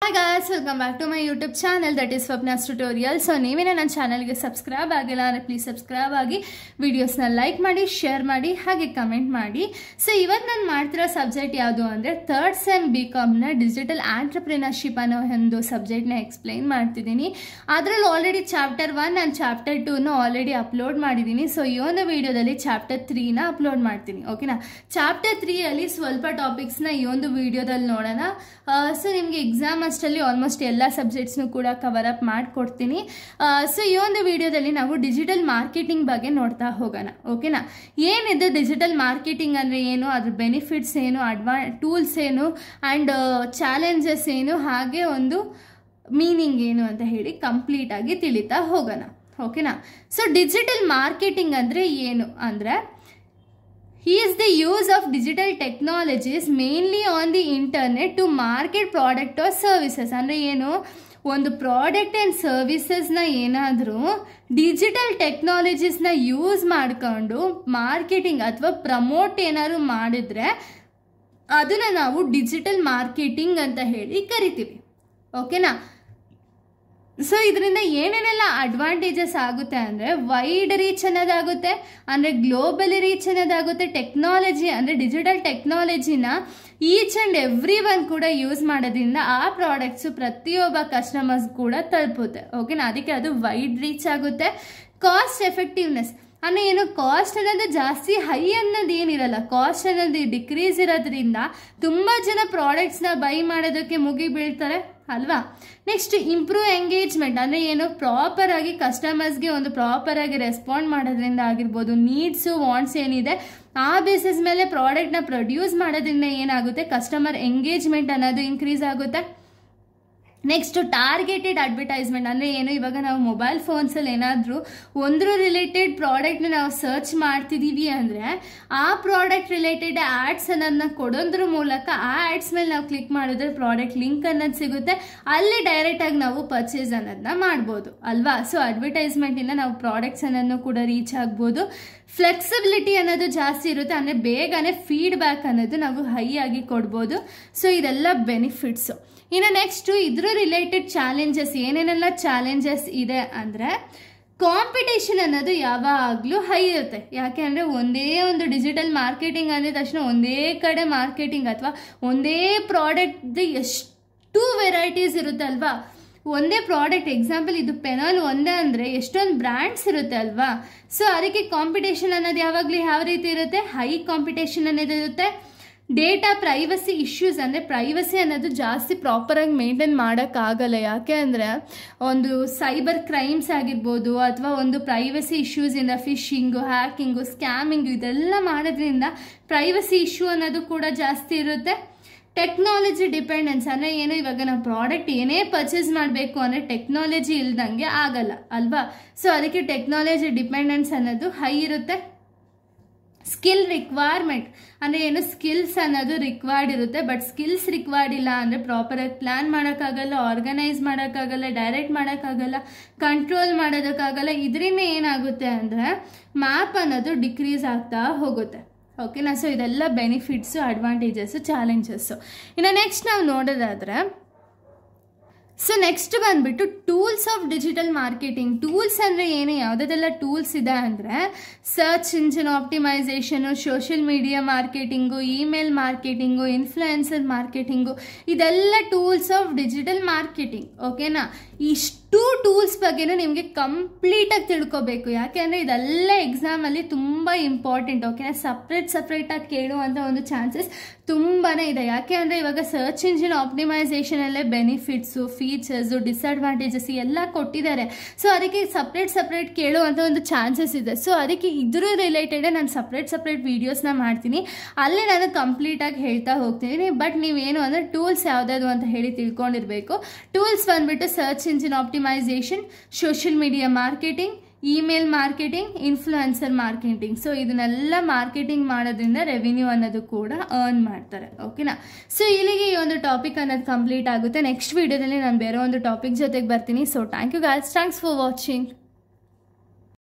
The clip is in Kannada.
Hi guys, welcome back to my YouTube channel that is Swapna's Tutorial. So ನೀವೇನ ನನ್ನ ಚಾನೆಲ್ಗೆ ಸಬ್ಸ್ಕ್ರೈಬ್ ಆಗಿಲ್ಲ ಅಂದರೆ ಪ್ಲೀಸ್ ಸಬ್ಸ್ಕ್ರೈಬ್ ಆಗಿ ವಿಡಿಯೋಸ್ನ ಲೈಕ್ ಮಾಡಿ ಶೇರ್ ಮಾಡಿ ಹಾಗೆ ಕಮೆಂಟ್ ಮಾಡಿ. ಸೊ ಇವತ್ತು ನಾನು ಮಾಡ್ತಿರೋ ಸಬ್ಜೆಕ್ಟ್ ಯಾವುದು ಅಂದರೆ ಥರ್ಡ್ ಸೆಮ್ BComನ ಡಿಜಿಟಲ್ ಆಂಟ್ರಪ್ರಿನರ್ಶಿಪ್ ಅನ್ನೋ ಒಂದು ಸಬ್ಜೆಕ್ಟ್ನ ಎಕ್ಸ್ಪ್ಲೈನ್ ಮಾಡ್ತಿದ್ದೀನಿ. ಅದರಲ್ಲಿ ಆಲ್ರೆಡಿ ಚಾಪ್ಟರ್ 1 ಆ್ಯಂಡ್ ಚಾಪ್ಟರ್ 2ನ ಆಲ್ರೆಡಿ ಅಪ್ಲೋಡ್ ಮಾಡಿದ್ದೀನಿ. ಸೊ ಈ ಒಂದು ವಿಡಿಯೋದಲ್ಲಿ ಚಾಪ್ಟರ್ 3ನ ಅಪ್ಲೋಡ್ ಮಾಡ್ತೀನಿ. ಓಕೆನಾ, ಚಾಪ್ಟರ್ 3ಅಲ್ಲಿ ಸ್ವಲ್ಪ ಟಾಪಿಕ್ಸ್ನ ಈ ಒಂದು ವಿಡಿಯೋದಲ್ಲಿ ನೋಡೋಣ. ಸೊ ನಿಮಗೆ ಎಕ್ಸಾಮ್ ಅಷ್ಟರಲ್ಲಿ ಆಲ್ಮೋಸ್ಟ್ ಎಲ್ಲ ಸಬ್ಜೆಕ್ಟ್ಸ್ನು ಕೂಡ ಕವರ್ ಅಪ್ ಮಾಡಿಕೊಡ್ತೀನಿ. ಸೊ ಈ ಒಂದು ವಿಡಿಯೋದಲ್ಲಿ ನಾವು ಡಿಜಿಟಲ್ ಮಾರ್ಕೆಟಿಂಗ್ ಬಗ್ಗೆ ನೋಡ್ತಾ ಹೋಗೋಣ. ಓಕೆನಾ, ಏನಿದೆ ಡಿಜಿಟಲ್ ಮಾರ್ಕೆಟಿಂಗ್ ಅಂದರೆ ಏನು, ಅದ್ರ ಬೆನಿಫಿಟ್ಸ್ ಏನು, ಟೂಲ್ಸ್ ಏನು ಆ್ಯಂಡ್ ಚಾಲೆಂಜಸ್ ಏನು, ಹಾಗೆ ಒಂದು ಮೀನಿಂಗ್ ಏನು ಅಂತ ಹೇಳಿ ಕಂಪ್ಲೀಟಾಗಿ ತಿಳಿತಾ ಹೋಗೋಣ. ಓಕೆನಾ, ಸೊ ಡಿಜಿಟಲ್ ಮಾರ್ಕೆಟಿಂಗ್ ಅಂದರೆ ಏನು ಅಂದರೆ is the use of digital technologies mainly on the internet to market product or services. ಅಂದರೆ ಏನು, ಒಂದು ಪ್ರಾಡಕ್ಟ್ ಆ್ಯಂಡ್ ಸರ್ವಿಸಸ್ನ ಏನಾದರೂ ಡಿಜಿಟಲ್ ಟೆಕ್ನಾಲಜೀಸ್ನ ಯೂಸ್ ಮಾಡಿಕೊಂಡು ಮಾರ್ಕೆಟಿಂಗ್ ಅಥವಾ ಪ್ರಮೋಟ್ ಏನಾದರೂ ಮಾಡಿದರೆ ಅದನ್ನು ನಾವು ಡಿಜಿಟಲ್ ಮಾರ್ಕೆಟಿಂಗ್ ಅಂತ ಹೇಳಿ ಕರಿತೀವಿ. ಓಕೆನಾ, ಸೊ ಇದರಿಂದ ಏನೇನೆಲ್ಲ ಅಡ್ವಾಂಟೇಜಸ್ ಆಗುತ್ತೆ ಅಂದರೆ ವೈಡ್ ರೀಚ್ ಅನ್ನೋದಾಗುತ್ತೆ, ಅಂದರೆ ಗ್ಲೋಬಲಿ ರೀಚ್ ಅನ್ನೋದಾಗುತ್ತೆ. ಟೆಕ್ನಾಲಜಿ ಅಂದರೆ ಡಿಜಿಟಲ್ ಟೆಕ್ನಾಲಜಿನ ಈಚ್ ಆ್ಯಂಡ್ ಎವ್ರಿ ಒನ್ ಕೂಡ ಯೂಸ್ ಮಾಡೋದ್ರಿಂದ ಆ ಪ್ರಾಡಕ್ಟ್ಸು ಪ್ರತಿಯೊಬ್ಬ ಕಸ್ಟಮರ್ಸ್ ಕೂಡ ತಲುಪುತ್ತೆ. ಓಕೆನಾ, ಅದಕ್ಕೆ ಅದು ವೈಡ್ ರೀಚ್ ಆಗುತ್ತೆ. ಕಾಸ್ಟ್ ಎಫೆಕ್ಟಿವ್ನೆಸ್ ಅಂದರೆ ಏನು, ಕಾಸ್ಟ್ ಅನ್ನೋದು ಜಾಸ್ತಿ ಹೈ ಅನ್ನೋದು ಏನಿರಲ್ಲ, ಕಾಸ್ಟ್ ಅನ್ನೋದು ಡಿಕ್ರೀಸ್ ಇರೋದ್ರಿಂದ ತುಂಬ ಜನ ಪ್ರಾಡಕ್ಟ್ಸ್ನ ಬೈ ಮಾಡೋದಕ್ಕೆ ಮುಗಿ ಬೀಳ್ತಾರೆ ಅಲ್ವಾ. ನೆಕ್ಸ್ಟ್ ಇಂಪ್ರೂವ್ ಎಂಗೇಜ್ಮೆಂಟ್ ಅಂದರೆ ಏನು, ಪ್ರಾಪರಾಗಿ ಕಸ್ಟಮರ್ಸ್ಗೆ ಒಂದು ಪ್ರಾಪರಾಗಿ ರೆಸ್ಪಾಂಡ್ ಮಾಡೋದ್ರಿಂದ ಆಗಿರ್ಬೋದು, ನೀಡ್ಸು ವಾಂಟ್ಸ್ ಏನಿದೆ ಆ ಬೇಸಿಸ್ ಮೇಲೆ ಪ್ರಾಡಕ್ಟ್ನ ಪ್ರೊಡ್ಯೂಸ್ ಮಾಡೋದ್ರಿಂದ ಏನಾಗುತ್ತೆ, ಕಸ್ಟಮರ್ ಎಂಗೇಜ್ಮೆಂಟ್ ಅನ್ನೋದು ಇನ್ಕ್ರೀಸ್ ಆಗುತ್ತೆ. ನೆಕ್ಸ್ಟ್ ಟಾರ್ಗೆಟೆಡ್ ಅಡ್ವರ್ಟೈಸ್ಮೆಂಟ್ ಅಂದರೆ ಏನು, ಇವಾಗ ನಾವು ಮೊಬೈಲ್ ಫೋನ್ಸಲ್ಲಿ ಏನಾದರೂ ಒಂದು ರಿಲೇಟೆಡ್ ಪ್ರಾಡಕ್ಟ್ನ ನಾವು ಸರ್ಚ್ ಮಾಡ್ತಿದ್ದೀವಿ ಅಂದರೆ ಆ ಪ್ರಾಡಕ್ಟ್ ರಿಲೇಟೆಡ್ ಆ್ಯಡ್ಸ್ ಅನ್ನೋದನ್ನ ಕೊಡೋದ್ರ ಮೂಲಕ ಆ ಆ್ಯಡ್ಸ್ ಮೇಲೆ ನಾವು ಕ್ಲಿಕ್ ಮಾಡಿದ್ರೆ ಪ್ರಾಡಕ್ಟ್ ಲಿಂಕ್ ಅನ್ನೋದು ಸಿಗುತ್ತೆ, ಅಲ್ಲಿ ಡೈರೆಕ್ಟಾಗಿ ನಾವು ಪರ್ಚೇಸ್ ಅನ್ನೋದನ್ನ ಮಾಡ್ಬೋದು ಅಲ್ವಾ. ಸೊ ಅಡ್ವರ್ಟೈಸ್ಮೆಂಟಿಂದ ನಾವು ಪ್ರಾಡಕ್ಟ್ಸ್ ಅನ್ನೋದನ್ನು ಕೂಡ ರೀಚ್ ಆಗ್ಬೋದು. ಫ್ಲೆಕ್ಸಿಬಿಲಿಟಿ ಅನ್ನೋದು ಜಾಸ್ತಿ ಇರುತ್ತೆ, ಅಂದರೆ ಬೇಗನೆ ಫೀಡ್ಬ್ಯಾಕ್ ಅನ್ನೋದು ನಾವು ಹೈ ಆಗಿ ಕೊಡ್ಬೋದು. ಸೊ ಇದೆಲ್ಲ ಬೆನಿಫಿಟ್ಸು. ಇನ್ನು ನೆಕ್ಸ್ಟು ಇದ್ರ ರಿಲೇಟೆಡ್ ಚಾಲೆಂಜಸ್ ಏನೇನೆಲ್ಲ ಚಾಲೆಂಜಸ್ ಇದೆ ಅಂದರೆ ಕಾಂಪಿಟೇಷನ್ ಅನ್ನೋದು ಯಾವಾಗಲೂ ಹೈ ಇರುತ್ತೆ. ಯಾಕೆ ಅಂದರೆ ಒಂದೇ ಒಂದು ಡಿಜಿಟಲ್ ಮಾರ್ಕೆಟಿಂಗ್ ಅಂದಿದ ತಕ್ಷಣ ಒಂದೇ ಕಡೆ ಮಾರ್ಕೆಟಿಂಗ್ ಅಥವಾ ಒಂದೇ ಪ್ರಾಡಕ್ಟ್ದು ಎಷ್ಟು ವೆರೈಟೀಸ್ ಇರುತ್ತೆ ಅಲ್ವಾ. ಒಂದೇ ಪ್ರಾಡಕ್ಟ್ ಎಕ್ಸಾಂಪಲ್ ಇದು ಪೆನಾಲ್ ಒಂದೇ ಅಂದರೆ ಎಷ್ಟೊಂದು ಬ್ರ್ಯಾಂಡ್ಸ್ ಇರುತ್ತೆ ಅಲ್ವಾ. ಸೊ ಅದಕ್ಕೆ ಕಾಂಪಿಟೇಷನ್ ಅನ್ನೋದು ಯಾವಾಗಲೂ ಯಾವ ರೀತಿ ಇರುತ್ತೆ, ಹೈ ಕಾಂಪಿಟೇಷನ್ ಅನ್ನೋದು ಇರುತ್ತೆ. ಡೇಟಾ ಪ್ರೈವಸಿ ಇಶ್ಯೂಸ್ ಅಂದರೆ ಪ್ರೈವಸಿ ಅನ್ನೋದು ಜಾಸ್ತಿ ಪ್ರಾಪರಾಗಿ ಮೇಂಟೈನ್ ಮಾಡೋಕ್ಕಾಗಲ್ಲ. ಯಾಕೆ ಅಂದರೆ ಒಂದು ಸೈಬರ್ ಕ್ರೈಮ್ಸ್ ಆಗಿರ್ಬೋದು ಅಥವಾ ಒಂದು ಪ್ರೈವಸಿ ಇಶ್ಯೂಸಿಂದ ಫಿಶಿಂಗು, ಹ್ಯಾಕಿಂಗು, ಸ್ಕ್ಯಾಮಿಂಗು ಇದೆಲ್ಲ ಮಾಡೋದ್ರಿಂದ ಪ್ರೈವಸಿ ಇಶ್ಯೂ ಅನ್ನೋದು ಕೂಡ ಜಾಸ್ತಿ ಇರುತ್ತೆ. ಟೆಕ್ನಾಲಜಿ ಡಿಪೆಂಡೆನ್ಸ್ ಅಂದರೆ ಏನು, ಇವಾಗ ನಾವು ಪ್ರಾಡಕ್ಟ್ ಏನೇ ಪರ್ಚೇಸ್ ಮಾಡಬೇಕು ಅಂದರೆ ಟೆಕ್ನಾಲಜಿ ಇಲ್ದಂಗೆ ಆಗಲ್ಲ ಅಲ್ವಾ. ಸೊ ಅದಕ್ಕೆ ಟೆಕ್ನಾಲಜಿ ಡಿಪೆಂಡೆನ್ಸ್ ಅನ್ನೋದು ಹೈ ಇರುತ್ತೆ. ಸ್ಕಿಲ್ ರಿಕ್ವೈರ್ಮೆಂಟ್ ಅಂದರೆ ಏನು, ಸ್ಕಿಲ್ಸ್ ಅನ್ನೋದು ರಿಕ್ವೈರ್ಡ್ ಇರುತ್ತೆ, ಬಟ್ ಸ್ಕಿಲ್ಸ್ ರಿಕ್ವೈರ್ಡ್ ಇಲ್ಲ ಅಂದರೆ ಪ್ರಾಪರಾಗಿ ಪ್ಲ್ಯಾನ್ ಮಾಡೋಕ್ಕಾಗಲ್ಲ, ಆರ್ಗನೈಸ್ ಮಾಡೋಕ್ಕಾಗಲ್ಲ, ಡೈರೆಕ್ಟ್ ಮಾಡೋಕ್ಕಾಗಲ್ಲ, ಕಂಟ್ರೋಲ್ ಮಾಡೋದಕ್ಕಾಗಲ್ಲ. ಇದರಿಂದ ಏನಾಗುತ್ತೆ ಅಂದರೆ ಮ್ಯಾಪ್ ಅನ್ನೋದು ಡಿಕ್ರೀಸ್ ಆಗ್ತಾ ಹೋಗುತ್ತೆ. ಓಕೆನಾ, ಸೊ ಇದೆಲ್ಲ ಬೆನಿಫಿಟ್ಸು, ಅಡ್ವಾಂಟೇಜಸ್ಸು, ಚಾಲೆಂಜಸ್ಸು. ಇನ್ನು ನೆಕ್ಸ್ಟ್ ನಾವು ನೋಡೋದಾದರೆ ಸೊ ನೆಕ್ಸ್ಟ್ ಬಂದುಬಿಟ್ಟು tools of digital marketing. Tools ಅಂದರೆ ಏನು, ಯಾವುದೆಲ್ಲ ಟೂಲ್ಸ್ ಇದೆ ಅಂದರೆ search engine optimisation, social media marketing, email marketing, influencer marketing, ಇದೆಲ್ಲ ಟೂಲ್ಸ್ ಆಫ್ ಡಿಜಿಟಲ್ ಮಾರ್ಕೆಟಿಂಗ್. ಓಕೆನಾ, ಇಷ್ಟು ಟೂಲ್ಸ್ ಬಗ್ಗೆನೂ ನಿಮಗೆ ಕಂಪ್ಲೀಟಾಗಿ ತಿಳ್ಕೊಬೇಕು. ಯಾಕೆ ಅಂದರೆ ಇದೆಲ್ಲ ಎಕ್ಸಾಮಲ್ಲಿ ತುಂಬ ಇಂಪಾರ್ಟೆಂಟ್. ಓಕೆನಾ, ಸಪ್ರೇಟಾಗಿ ಕೇಳುವಂಥ ಒಂದು ಚಾನ್ಸಸ್ ತುಂಬಾ ಇದೆ. ಯಾಕೆ ಅಂದರೆ ಇವಾಗ ಸರ್ಚ್ ಇಂಜಿನ್ ಆಪ್ಟಿಮೈಸೇಷನಲ್ಲೇ ಬೆನಿಫಿಟ್ಸು, ಫೀಚರ್ಸು, ಡಿಸ್ಅಡ್ವಾಂಟೇಜಸ್ ಎಲ್ಲ ಕೊಟ್ಟಿದ್ದಾರೆ. ಸೊ ಅದಕ್ಕೆ ಸಪ್ರೇಟ್ ಕೇಳುವಂಥ ಒಂದು ಚಾನ್ಸಸ್ ಇದೆ. ಸೊ ಅದಕ್ಕೆ ಇದ್ರ ರಿಲೇಟೆಡೇ ನಾನು ಸಪ್ರೇಟ್ ವೀಡಿಯೋಸ್ನ ಮಾಡ್ತೀನಿ, ಅಲ್ಲೇ ನಾನು ಕಂಪ್ಲೀಟಾಗಿ ಹೇಳ್ತಾ ಹೋಗ್ತೀನಿ. ಬಟ್ ನೀವೇನು ಅಂದರೆ ಟೂಲ್ಸ್ ಯಾವುದಾದ್ರು ಅಂತ ಹೇಳಿ ತಿಳ್ಕೊಂಡಿರಬೇಕು. ಟೂಲ್ಸ್ ಬಂದುಬಿಟ್ಟು search engine optimisation, social media marketing, email marketing, influencer marketing. So ಇದನ್ನೆಲ್ಲ ಮಾರ್ಕೆಟಿಂಗ್ ಮಾಡೋದ್ರಿಂದ ರೆವಿನ್ಯೂ ಅನ್ನೋದು ಕೂಡ ಅರ್ನ್ ಮಾಡ್ತಾರೆ. ಓಕೆನಾ, ಸೊ ಇಲ್ಲಿಗೆ ಈ ಒಂದು ಟಾಪಿಕ್ ಅನ್ನೋದು ಕಂಪ್ಲೀಟ್ ಆಗುತ್ತೆ. ನೆಕ್ಸ್ಟ್ ವಿಡಿಯೋದಲ್ಲಿ ನಾನು ಬೇರೆ ಒಂದು ಟಾಪಿಕ್ ಜೊತೆಗೆ ಬರ್ತೀನಿ. So thank you guys, thanks for watching.